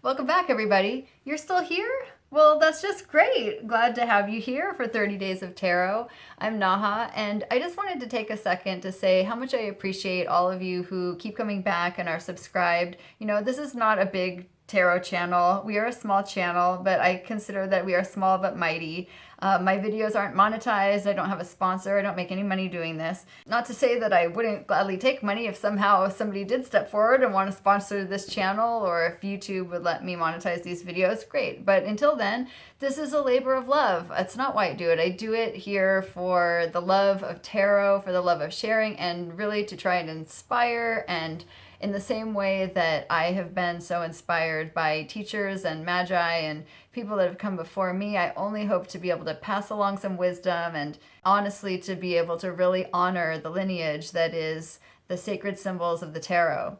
Welcome back, everybody. You're still here? Well, that's just great. Glad to have you here for 30 Days of Tarot. I'm Naha, and I just wanted to take a second to say how much I appreciate all of you who keep coming back and are subscribed. You know, this is not a big tarot channel. We are a small channel, but I consider that we are small but mighty. My videos aren't monetized. I don't have a sponsor. I don't make any money doing this. Not to say that I wouldn't gladly take money if somehow somebody did step forward and want to sponsor this channel, or if YouTube would let me monetize these videos, great. But until then, this is a labor of love. That's not why I do it. I do it here for the love of tarot, for the love of sharing, and really to try and inspire, and in the same way that I have been so inspired by teachers and magi and people that have come before me, I only hope to be able to pass along some wisdom and honestly to be able to really honor the lineage that is the sacred symbols of the tarot.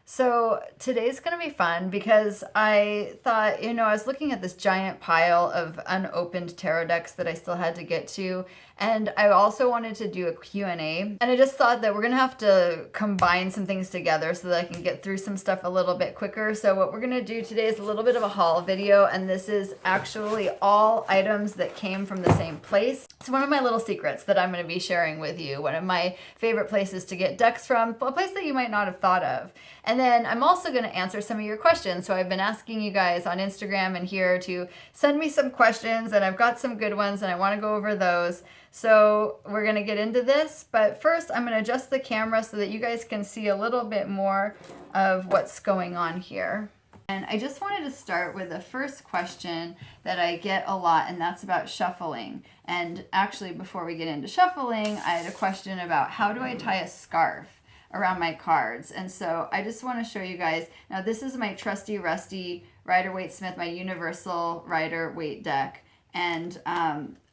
So today's going to be fun because I thought, I was looking at this giant pile of unopened tarot decks that I still had to get to, and I also wanted to do a Q&A, and I just thought that we're going to have to combine some things together so that I can get through some stuff a little bit quicker. So what we're going to do today is a little bit of a haul video, and this is actually all items that came from the same place. It's one of my little secrets that I'm going to be sharing with you, one of my favorite places to get decks from, a place that you might not have thought of. And then I'm also going to answer some of your questions. So I've been asking you guys on Instagram and here to send me some questions, and I've got some good ones and I want to go over those. So we're going to get into this, but first I'm going to adjust the camera so that you guys can see a little bit more of what's going on here. And I just wanted to start with the first question that I get a lot, and that's about shuffling. And actually, before we get into shuffling, I had a question about how do I tie a scarf around my cards. And so I just want to show you guys. Now this is my trusty rusty Rider-Waite-Smith, my universal Rider-Waite deck. And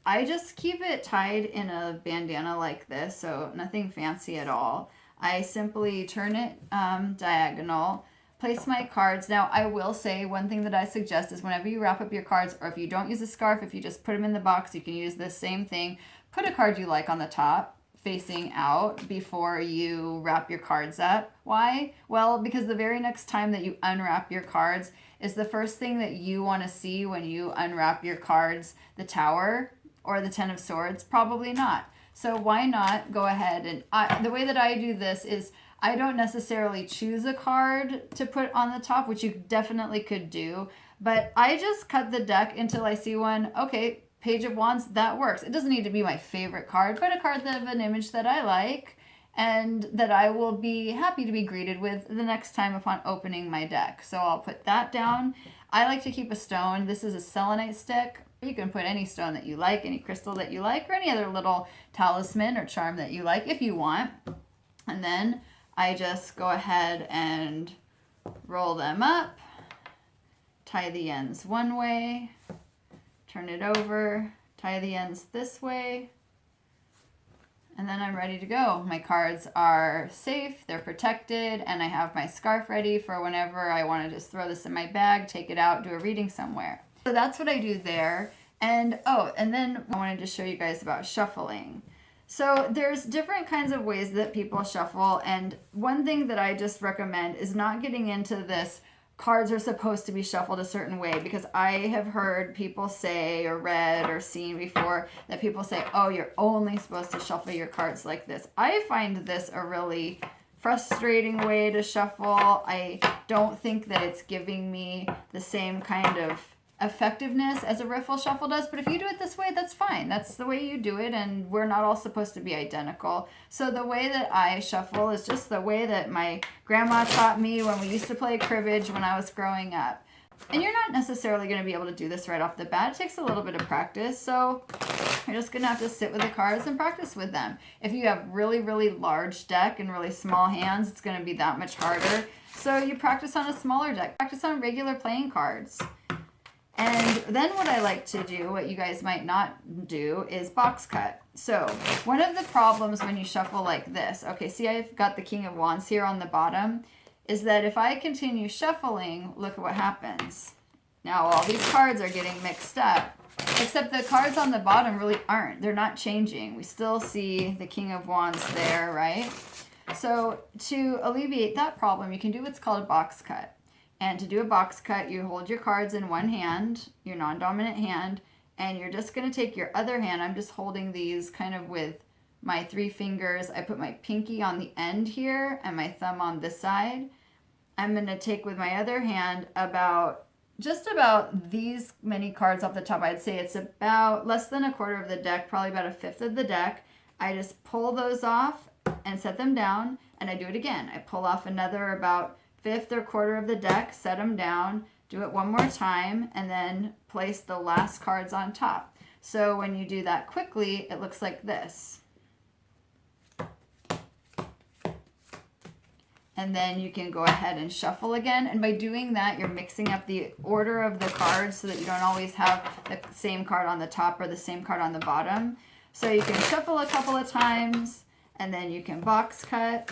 I just keep it tied in a bandana like this, so nothing fancy at all. I simply turn it diagonal, place my cards. Now I will say one thing that I suggest is whenever you wrap up your cards, or if you don't use a scarf, if you just put them in the box, you can use this same thing. Put a card you like on the top, facing out, before you wrap your cards up. Why? Well, because the very next time that you unwrap your cards is the first thing that you want to see when you unwrap your cards, the Tower or the Ten of Swords? Probably not. So why not go ahead and, the way that I do this is I don't necessarily choose a card to put on the top, which you definitely could do, but I just cut the deck until I see one. Okay, Page of Wands, that works. It doesn't need to be my favorite card, but a card of an image that I like and that I will be happy to be greeted with the next time upon opening my deck. So I'll put that down. I like to keep a stone. This is a selenite stick. You can put any stone that you like, any crystal that you like, or any other little talisman or charm that you like if you want. And then I just go ahead and roll them up, tie the ends one way, turn it over, tie the ends this way, and then I'm ready to go. My cards are safe, they're protected, and I have my scarf ready for whenever I want to just throw this in my bag, take it out, do a reading somewhere. So that's what I do there. And and then I wanted to show you guys about shuffling. So there's different kinds of ways that people shuffle, and one thing that I just recommend is not getting into this cards are supposed to be shuffled a certain way, because I have heard people say or read or seen before that people say, oh, you're only supposed to shuffle your cards like this. I find this a really frustrating way to shuffle. I don't think that it's giving me the same kind of effectiveness as a riffle shuffle does, but if you do it this way, that's fine. That's the way you do it, and we're not all supposed to be identical. So the way that I shuffle is just the way that my grandma taught me when we used to play cribbage when I was growing up. And you're not necessarily going to be able to do this right off the bat. It takes a little bit of practice, so you're just going to have to sit with the cards and practice with them. If you have really, really large deck and really small hands, it's going to be that much harder. So you practice on a smaller deck. Practice on regular playing cards. And then what I like to do, what you guys might not do, is box cut. So one of the problems when you shuffle like this, okay, see I've got the King of Wands here on the bottom, is that if I continue shuffling, look at what happens. Now all these cards are getting mixed up, except the cards on the bottom really aren't. They're not changing. We still see the King of Wands there, right? So to alleviate that problem, you can do what's called a box cut. And to do a box cut, you hold your cards in one hand, your non-dominant hand, and you're just going to take your other hand. I'm just holding these kind of with my 3 fingers. I put my pinky on the end here and my thumb on this side. I'm going to take with my other hand just about these many cards off the top. I'd say it's about less than a quarter of the deck, probably about a fifth of the deck. I just pull those off and set them down, and I do it again. I pull off another about fifth or quarter of the deck, set them down, do it one more time, and then place the last cards on top. So when you do that quickly, it looks like this. And then you can go ahead and shuffle again. And by doing that, you're mixing up the order of the cards so that you don't always have the same card on the top or the same card on the bottom. So you can shuffle a couple of times, and then you can box cut.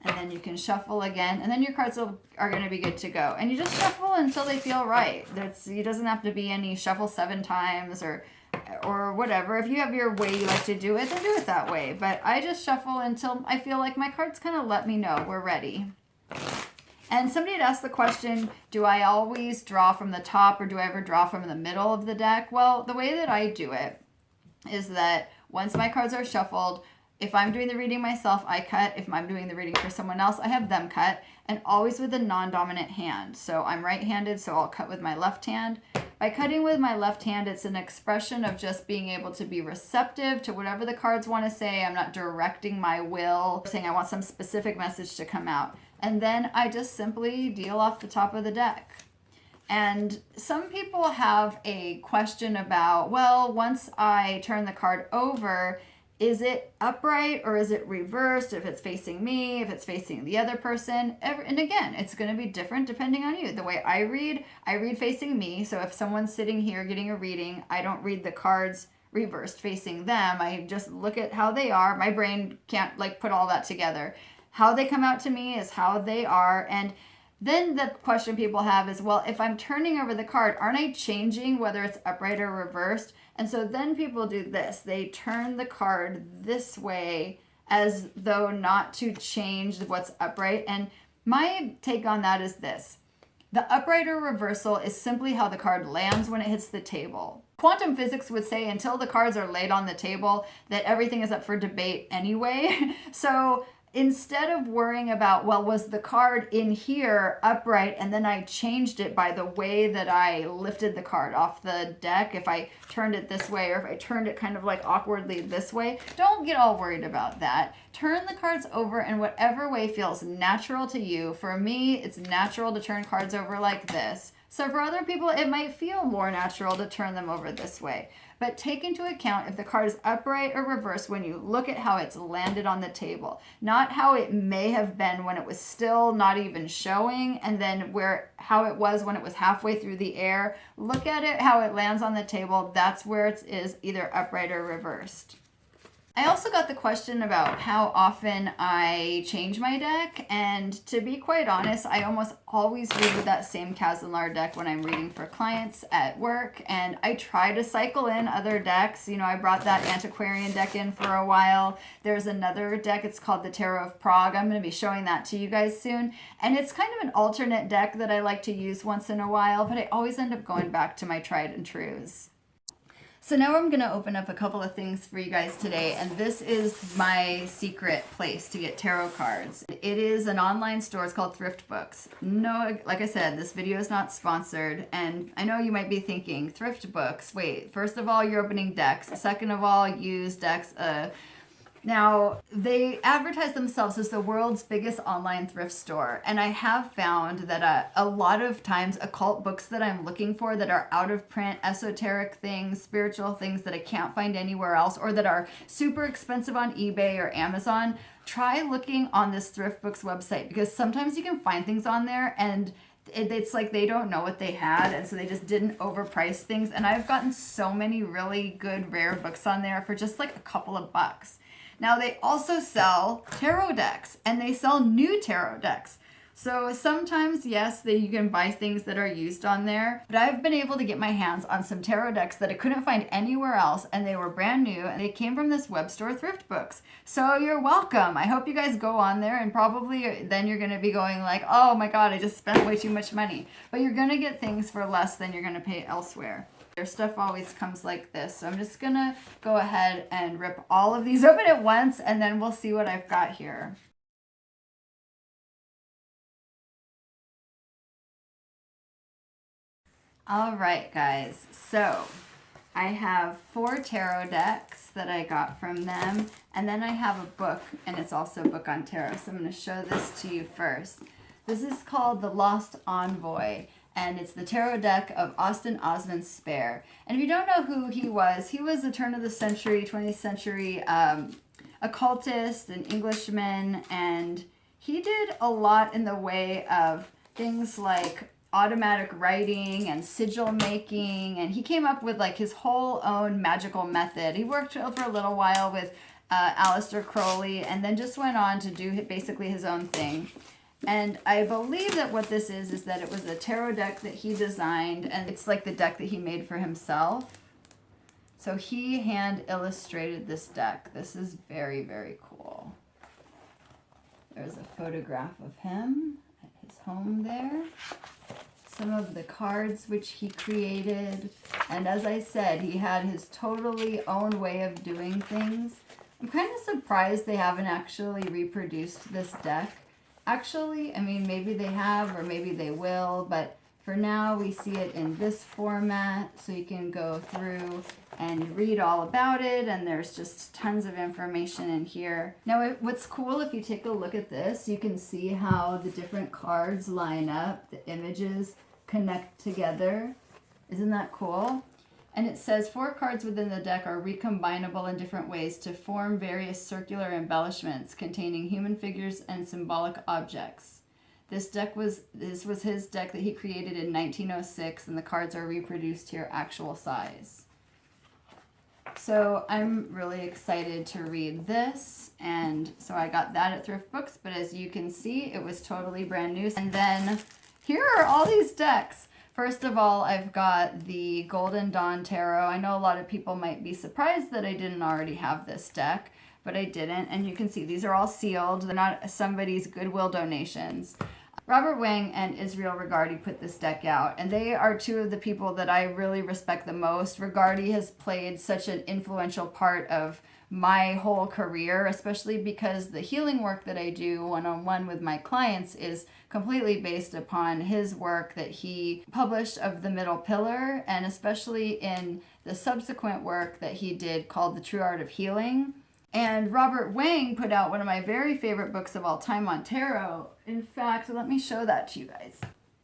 And then you can shuffle again, and then your cards are going to be good to go. And you just shuffle until they feel right. It doesn't have to be any shuffle 7 times or whatever. If you have your way you like to do it, then do it that way. But I just shuffle until I feel like my cards kind of let me know we're ready. And somebody had asked the question, do I always draw from the top or do I ever draw from the middle of the deck? Well, the way that I do it is that once my cards are shuffled, if I'm doing the reading myself, I cut. If I'm doing the reading for someone else, I have them cut, and always with a non-dominant hand. So I'm right-handed, so I'll cut with my left hand. By cutting with my left hand, it's an expression of just being able to be receptive to whatever the cards want to say. I'm not directing my will, saying I want some specific message to come out. And then I just simply deal off the top of the deck. And some people have a question about, well, once I turn the card over, is it upright or is it reversed? If it's facing me, if it's facing the other person. And again, it's going to be different depending on you. The way I read facing me. So if someone's sitting here getting a reading, I don't read the cards reversed facing them. I just look at how they are. My brain can't put all that together. How they come out to me is how they are. And then the question people have is, well, if I'm turning over the card, aren't I changing whether it's upright or reversed? And so then people do this. They turn the card this way as though not to change what's upright. And my take on that is this. The upright or reversal is simply how the card lands when it hits the table. Quantum physics would say until the cards are laid on the table that everything is up for debate anyway. So instead of worrying about, well, was the card in here upright and then I changed it by the way that I lifted the card off the deck, if I turned it this way or if I turned it kind of awkwardly this way, don't get all worried about that. Turn the cards over in whatever way feels natural to you. For me, it's natural to turn cards over like this. So for other people, it might feel more natural to turn them over this way. But take into account if the card is upright or reversed when you look at how it's landed on the table, not how it may have been when it was still not even showing, and then how it was when it was halfway through the air. Look at it, how it lands on the table. That's where it is either upright or reversed. I also got the question about how often I change my deck, and to be quite honest, I almost always read with that same Kazanlar deck when I'm reading for clients at work, and I try to cycle in other decks. I brought that Antiquarian deck in for a while. There's another deck, it's called the Tarot of Prague. I'm going to be showing that to you guys soon, and it's kind of an alternate deck that I like to use once in a while, but I always end up going back to my tried and trues. So now I'm going to open up a couple of things for you guys today, and this is my secret place to get tarot cards. It is an online store. It's called Thrift Books. No, like I said, this video is not sponsored, and I know you might be thinking, Thrift Books, wait, first of all, you're opening decks. Second of all, used decks. Now, they advertise themselves as the world's biggest online thrift store, and I have found that a lot of times occult books that I'm looking for that are out of print, esoteric things, spiritual things that I can't find anywhere else, or that are super expensive on eBay or Amazon, try looking on this Thrift Books website, because sometimes you can find things on there and it's like they don't know what they had, and so they just didn't overprice things. And I've gotten so many really good rare books on there for just a couple of bucks. Now, they also sell tarot decks, and they sell new tarot decks. So sometimes, yes, you can buy things that are used on there, but I've been able to get my hands on some tarot decks that I couldn't find anywhere else, and they were brand new, and they came from this web store, Thrift Books. So you're welcome. I hope you guys go on there, and probably then you're going to be going like, oh my god, I just spent way too much money. But you're going to get things for less than you're going to pay elsewhere. Their stuff always comes like this. So I'm just going to go ahead and rip all of these open at once, and then we'll see what I've got here. All right, guys, so I have 4 tarot decks that I got from them, and then I have a book, and it's also a book on tarot, so I'm going to show this to you first. This is called The Lost Envoy, and it's the tarot deck of Austin Osman Spare. And if you don't know who he was a turn of the century, 20th century occultist, an Englishman, and he did a lot in the way of things like automatic writing and sigil making, and he came up with like his whole own magical method. He worked for a little while with Aleister Crowley, and then just went on to do basically his own thing. And I believe that what this is that it was a tarot deck that he designed, and it's like the deck that he made for himself. So he hand illustrated this deck. This is very, very cool. There's a photograph of him at his home there. Some of the cards which he created, and as I said, he had his totally own way of doing things. I'm kind of surprised they haven't actually reproduced this deck. Actually, I mean, maybe they have or maybe they will, but for now we see it in this format, so you can go through and read all about it, and there's just tons of information in here. Now, what's cool, if you take a look at this, you can see how the different cards line up, the images connect together. Isn't that cool? And it says 4 cards within the deck are recombinable in different ways to form various circular embellishments containing human figures and symbolic objects. This was his deck that he created in 1906, and the cards are reproduced here actual size. So I'm really excited to read this, and so I got that at Thrift Books, but as you can see, it was totally brand new. And then here are all these decks. First of all, I've got the Golden Dawn Tarot. I know a lot of people might be surprised that I didn't already have this deck, but I didn't. And you can see these are all sealed. They're not somebody's Goodwill donations. Robert Wang and Israel Regardie put this deck out, and they are 2 of the people that I really respect the most. Regardie has played such an influential part of my whole career, especially because the healing work that I do one-on-one with my clients is completely based upon his work that he published of the Middle Pillar, and especially in the subsequent work that he did called The True Art of Healing. And Robert Wang put out one of my very favorite books of all time on tarot. In fact, let me show that to you guys.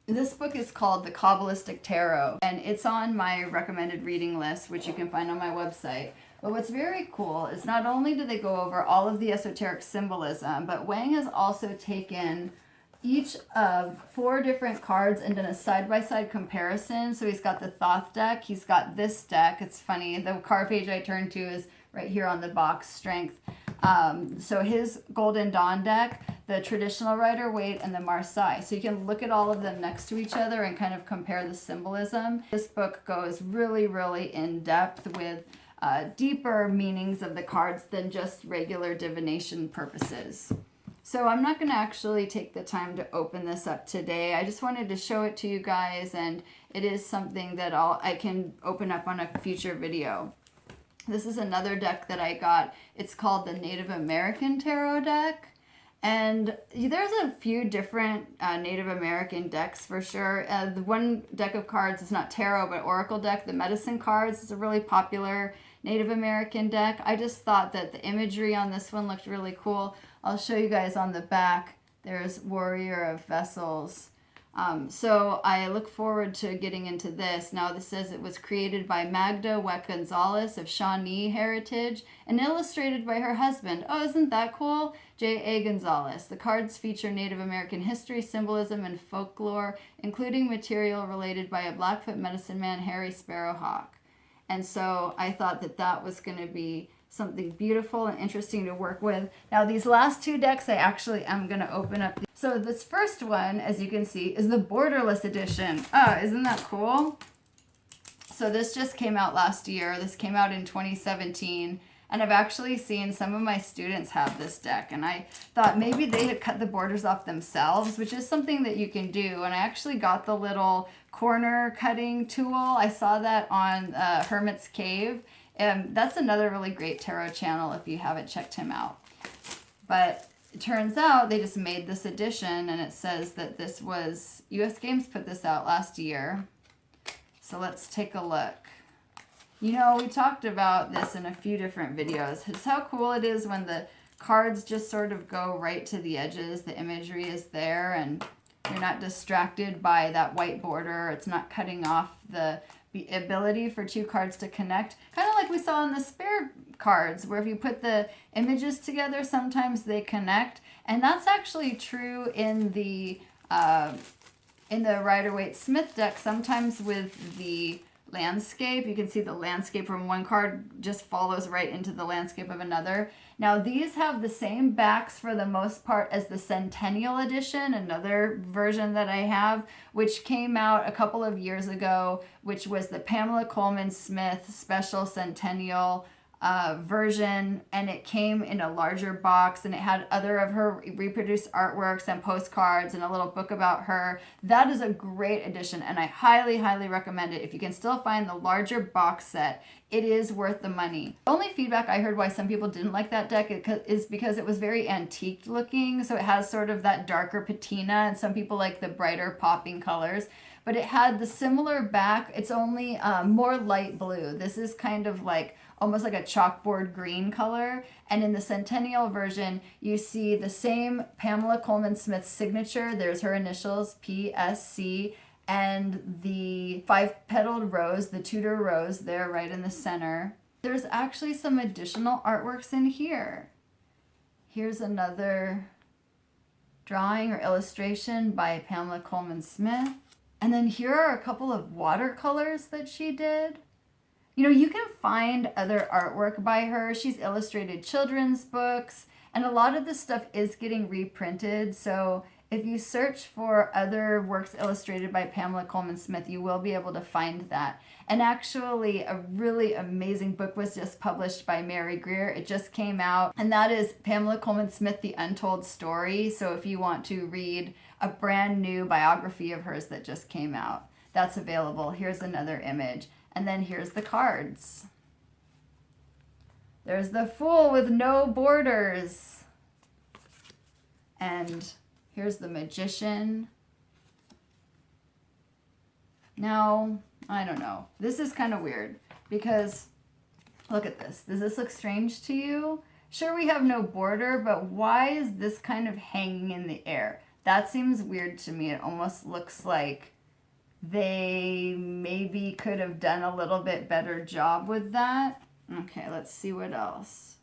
This book is called The Kabbalistic Tarot, and it's on my recommended reading list, which you can find on my website. But what's very cool is not only do they go over all of the esoteric symbolism, but Wang has also taken each of 4 different cards and done a side-by-side comparison. So he's got the Thoth deck, he's got this deck. It's funny, the card page I turned to is right here on the box, Strength. So his Golden Dawn deck, the Traditional Rider-Waite, and the Marseille. So you can look at all of them next to each other and kind of compare the symbolism. This book goes really, really in depth with deeper meanings of the cards than just regular divination purposes. So I'm not going to actually take the time to open this up today. I just wanted to show it to you guys, and it is something that I can open up on a future video. This is another deck that I got. It's called the Native American Tarot deck. And there's a few different Native American decks for sure. The one deck of cards is not tarot, but oracle deck. The medicine cards is a really popular Native American deck. I just thought that the imagery on this one looked really cool. I'll show you guys on the back. There's Warrior of Vessels. So I look forward to getting into this. Now this says it was created by Magda Weck Gonzalez of Shawnee heritage and illustrated by her husband. Oh, isn't that cool? J.A. Gonzalez. The cards feature Native American history, symbolism, and folklore, including material related by a Blackfoot medicine man, Harry Sparrowhawk. And so I thought that that was going to be something beautiful and interesting to work with. Now these last 2 decks I actually am going to open up. So this first one, as you can see, is the Borderless edition. Oh, isn't that cool? So this just came out last year. This came out in 2017. And I've actually seen some of my students have this deck. And I thought maybe they had cut the borders off themselves, which is something that you can do. And I actually got the little corner cutting tool. I saw that on Hermit's Cave. And that's another really great tarot channel if you haven't checked him out. But it turns out they just made this edition, and it says that this was, US Games put this out last year. So let's take a look. You know, we talked about this in a few different videos. It's how cool it is when the cards just sort of go right to the edges. The imagery is there, and you're not distracted by that white border. It's not cutting off the ability for two cards to connect. Kind of like we saw in the spare cards, where if you put the images together, sometimes they connect. And that's actually true in the Rider-Waite-Smith deck. Sometimes with the landscape, you can see the landscape from one card just follows right into the landscape of another. Now these have the same backs for the most part as the Centennial edition, another version that I have, which came out a couple of years ago, which was the Pamela Coleman Smith Special Centennial version, and it came in a larger box, and it had other of her reproduced artworks and postcards and a little book about her. That is a great edition, and I highly recommend it. If you can still find the larger box set, it is worth the money. The only feedback I heard why some people didn't like that deck is because it was very antique looking, so it has sort of that darker patina, and some people like the brighter popping colors. But it had the similar back. It's only more light blue. This is kind of like almost like a chalkboard green color. And in the Centennial version, you see the same Pamela Coleman Smith signature. There's her initials, PSC, and the 5-petaled rose, the Tudor rose there right in the center. There's actually some additional artworks in here. Here's another drawing or illustration by Pamela Coleman Smith. And then here are a couple of watercolors that she did. You know, you can find other artwork by her. She's illustrated children's books, and a lot of this stuff is getting reprinted. So if you search for other works illustrated by Pamela Coleman Smith, you will be able to find that. And actually, a really amazing book was just published by Mary Greer. It just came out, and that is Pamela Coleman Smith, The Untold Story. So if you want to read a brand new biography of hers that just came out, that's available. Here's another image. And then here's the cards. There's the Fool with no borders. And here's the Magician. Now, I don't know. This is kind of weird because look at this. Does this look strange to you? Sure, we have no border, but why is this kind of hanging in the air? That seems weird to me. It almost looks like they maybe could have done a little bit better job with that. Okay, let's see what else.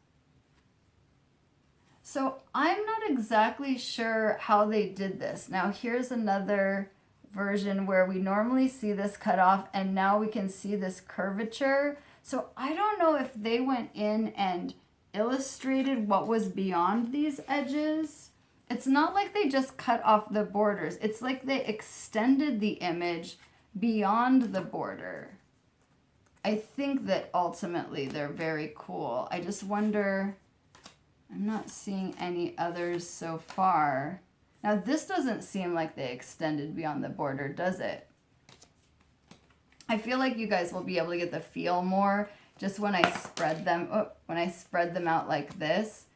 So I'm not exactly sure how they did this. Now here's another version where we normally see this cut off, and now we can see this curvature. So I don't know if they went in and illustrated what was beyond these edges. It's not like they just cut off the borders. It's like they extended the image beyond the border. I think that ultimately they're very cool. I just wonder, I'm not seeing any others so far. Now this doesn't seem like they extended beyond the border, does it? I feel like you guys will be able to get the feel more just when I spread them, out like this,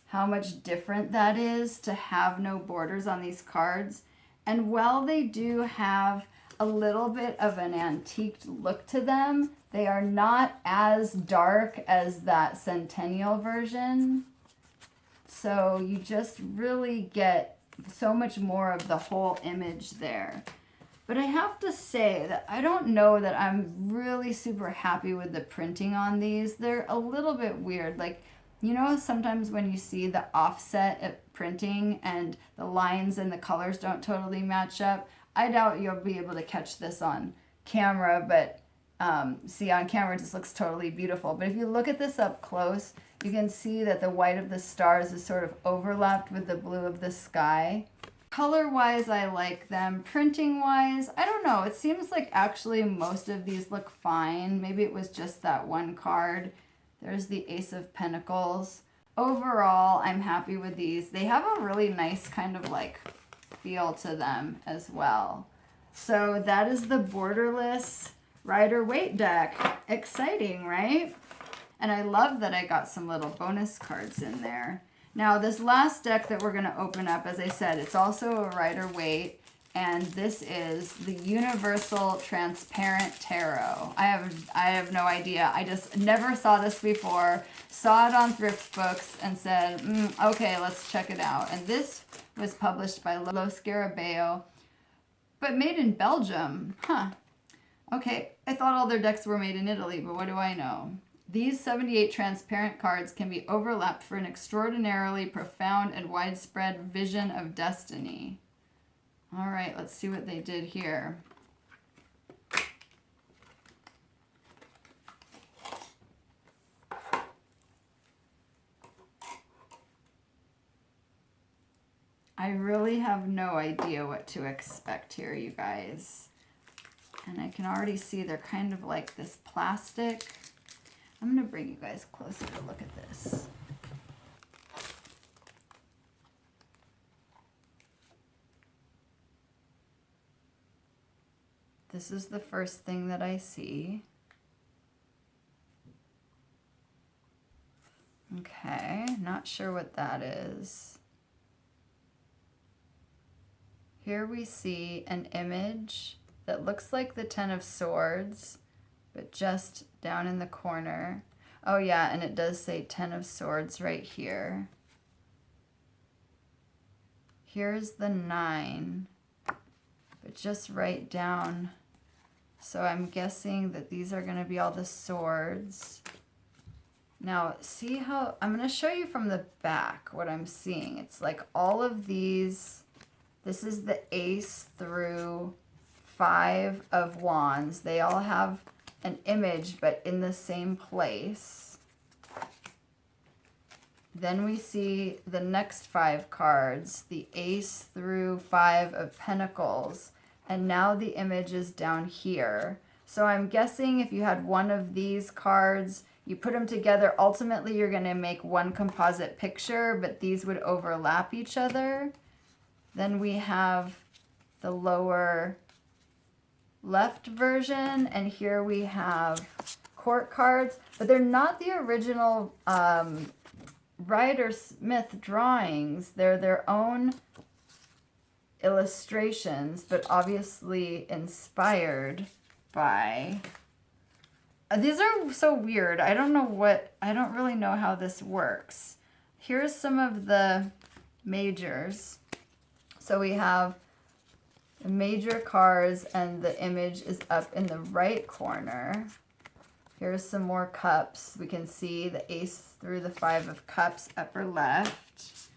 how much different that is to have no borders on these cards. And while they do have a little bit of an antiqued look to them, they are not as dark as that Centennial version. So you just really get so much more of the whole image there. But I have to say that I don't know that I'm really super happy with the printing on these. They're a little bit weird. Like, you know, sometimes when you see the offset at printing and the lines and the colors don't totally match up, I doubt you'll be able to catch this on camera, but see, on camera it just looks totally beautiful. But if you look at this up close, you can see that the white of the stars is sort of overlapped with the blue of the sky. Color-wise, I like them. Printing-wise, I don't know. It seems like actually most of these look fine. Maybe it was just that one card. There's the Ace of Pentacles. Overall, I'm happy with these. They have a really nice kind of like feel to them as well. So that is the Borderless Rider-Waite deck. Exciting, right? And I love that I got some little bonus cards in there. Now, this last deck that we're going to open up, as I said, it's also a Rider-Waite, and this is the Universal Transparent Tarot. I have no idea. I just never saw this before, saw it on Thrift Books, and said, okay, let's check it out. And this was published by Lo Scarabeo, but made in Belgium. Huh. Okay, I thought all their decks were made in Italy, but what do I know? These 78 transparent cards can be overlapped for an extraordinarily profound and widespread vision of destiny. All right, let's see what they did here. I really have no idea what to expect here, you guys. And I can already see they're kind of like this plastic. I'm going to bring you guys closer to look at this. This is the first thing that I see. Okay, not sure what that is. Here we see an image that looks like the Ten of Swords, but just down in the corner. Oh yeah, and it does say Ten of Swords right here. Here's the 9, but just right down. So I'm guessing that these are going to be all the swords. Now, see how, I'm going to show you from the back what I'm seeing. It's like all of these, this is the Ace through 5 of Wands. They all have an image, but in the same place. Then we see the next 5 cards, the Ace through 5 of Pentacles, and now the image is down here. So I'm guessing if you had one of these cards, you put them together, ultimately you're going to make one composite picture, but these would overlap each other. Then we have the lower left version, and here we have court cards, but they're not the original Rider-Smith drawings. They're their own illustrations, but obviously inspired by... These are so weird. I don't really know how this works. Here's some of the majors. So we have the major cards, and the image is up in the right corner. Here's some more cups. We can see the Ace through the 5 of Cups, upper left.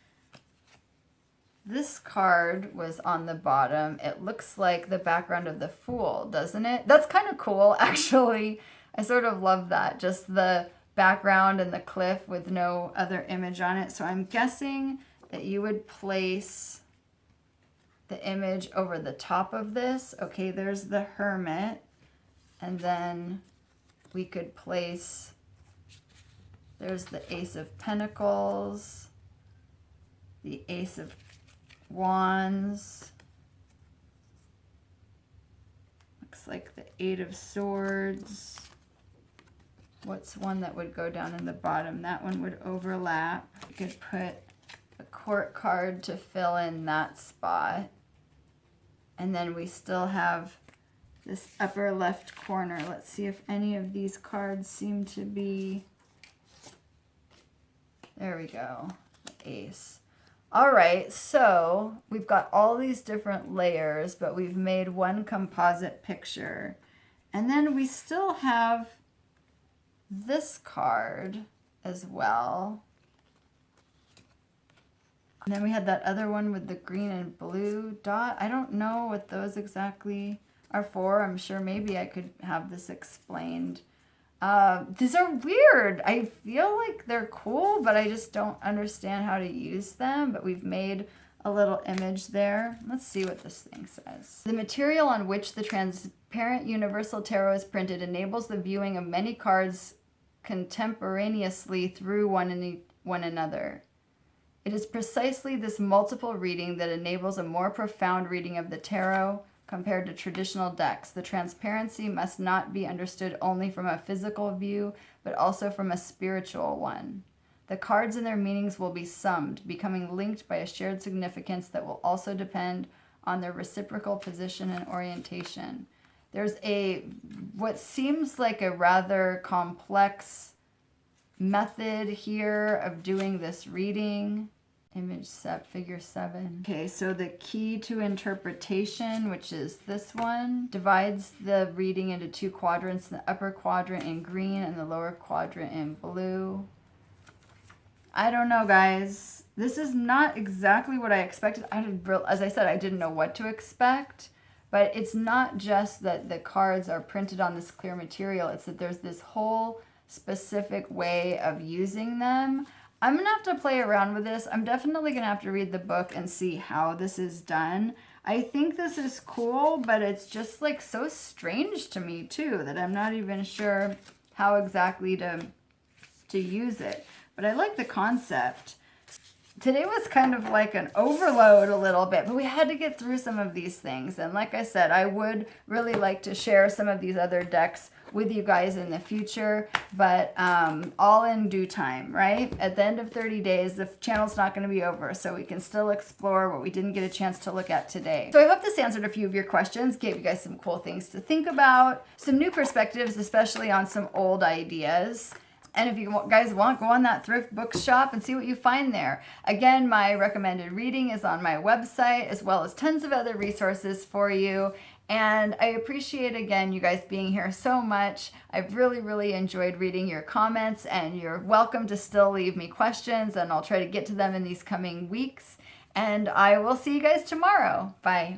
This card was on the bottom. It looks like the background of the Fool, doesn't it? That's kind of cool, actually. I sort of love that. Just the background and the cliff with no other image on it. So I'm guessing that you would place the image over the top of this. Okay, there's the Hermit. And then we could place, there's the Ace of Pentacles, the Ace of Wands, looks like the 8 of Swords. What's one that would go down in the bottom? That one would overlap. You could put a court card to fill in that spot. And then we still have this upper left corner. Let's see if any of these cards seem to be... There we go, the Ace. All right, so we've got all these different layers, but we've made one composite picture. And then we still have this card as well. And then we had that other one with the green and blue dot. I don't know what those exactly are for. I'm sure maybe I could have this explained. These are weird. I feel like they're cool, but I just don't understand how to use them. But we've made a little image there. Let's see what this thing says. The material on which the transparent universal tarot is printed enables the viewing of many cards contemporaneously through one another. It is precisely this multiple reading that enables a more profound reading of the tarot compared to traditional decks. The transparency must not be understood only from a physical view, but also from a spiritual one. The cards and their meanings will be summed, becoming linked by a shared significance that will also depend on their reciprocal position and orientation. There's what seems like a rather complex method here of doing this reading. Image set, figure 7. Okay, so the key to interpretation, which is this one, divides the reading into 2 quadrants, the upper quadrant in green and the lower quadrant in blue. I don't know, guys. This is not exactly what I expected. As I said, I didn't know what to expect. But it's not just that the cards are printed on this clear material. It's that there's this whole specific way of using them. I'm going to have to play around with this. I'm definitely going to have to read the book and see how this is done. I think this is cool, but it's just like so strange to me too that I'm not even sure how exactly to use it. But I like the concept. Today was kind of like an overload a little bit, but we had to get through some of these things. And like I said, I would really like to share some of these other decks with you guys in the future, but all in due time, right? At the end of 30 days, the channel's not going to be over, so we can still explore what we didn't get a chance to look at today. So I hope this answered a few of your questions, gave you guys some cool things to think about, some new perspectives, especially on some old ideas. And if you guys want, go on that Thrift Books shop and see what you find there. Again, my recommended reading is on my website, as well as tons of other resources for you. And I appreciate, again, you guys being here so much. I've really, really enjoyed reading your comments, and you're welcome to still leave me questions, and I'll try to get to them in these coming weeks. And I will see you guys tomorrow. Bye.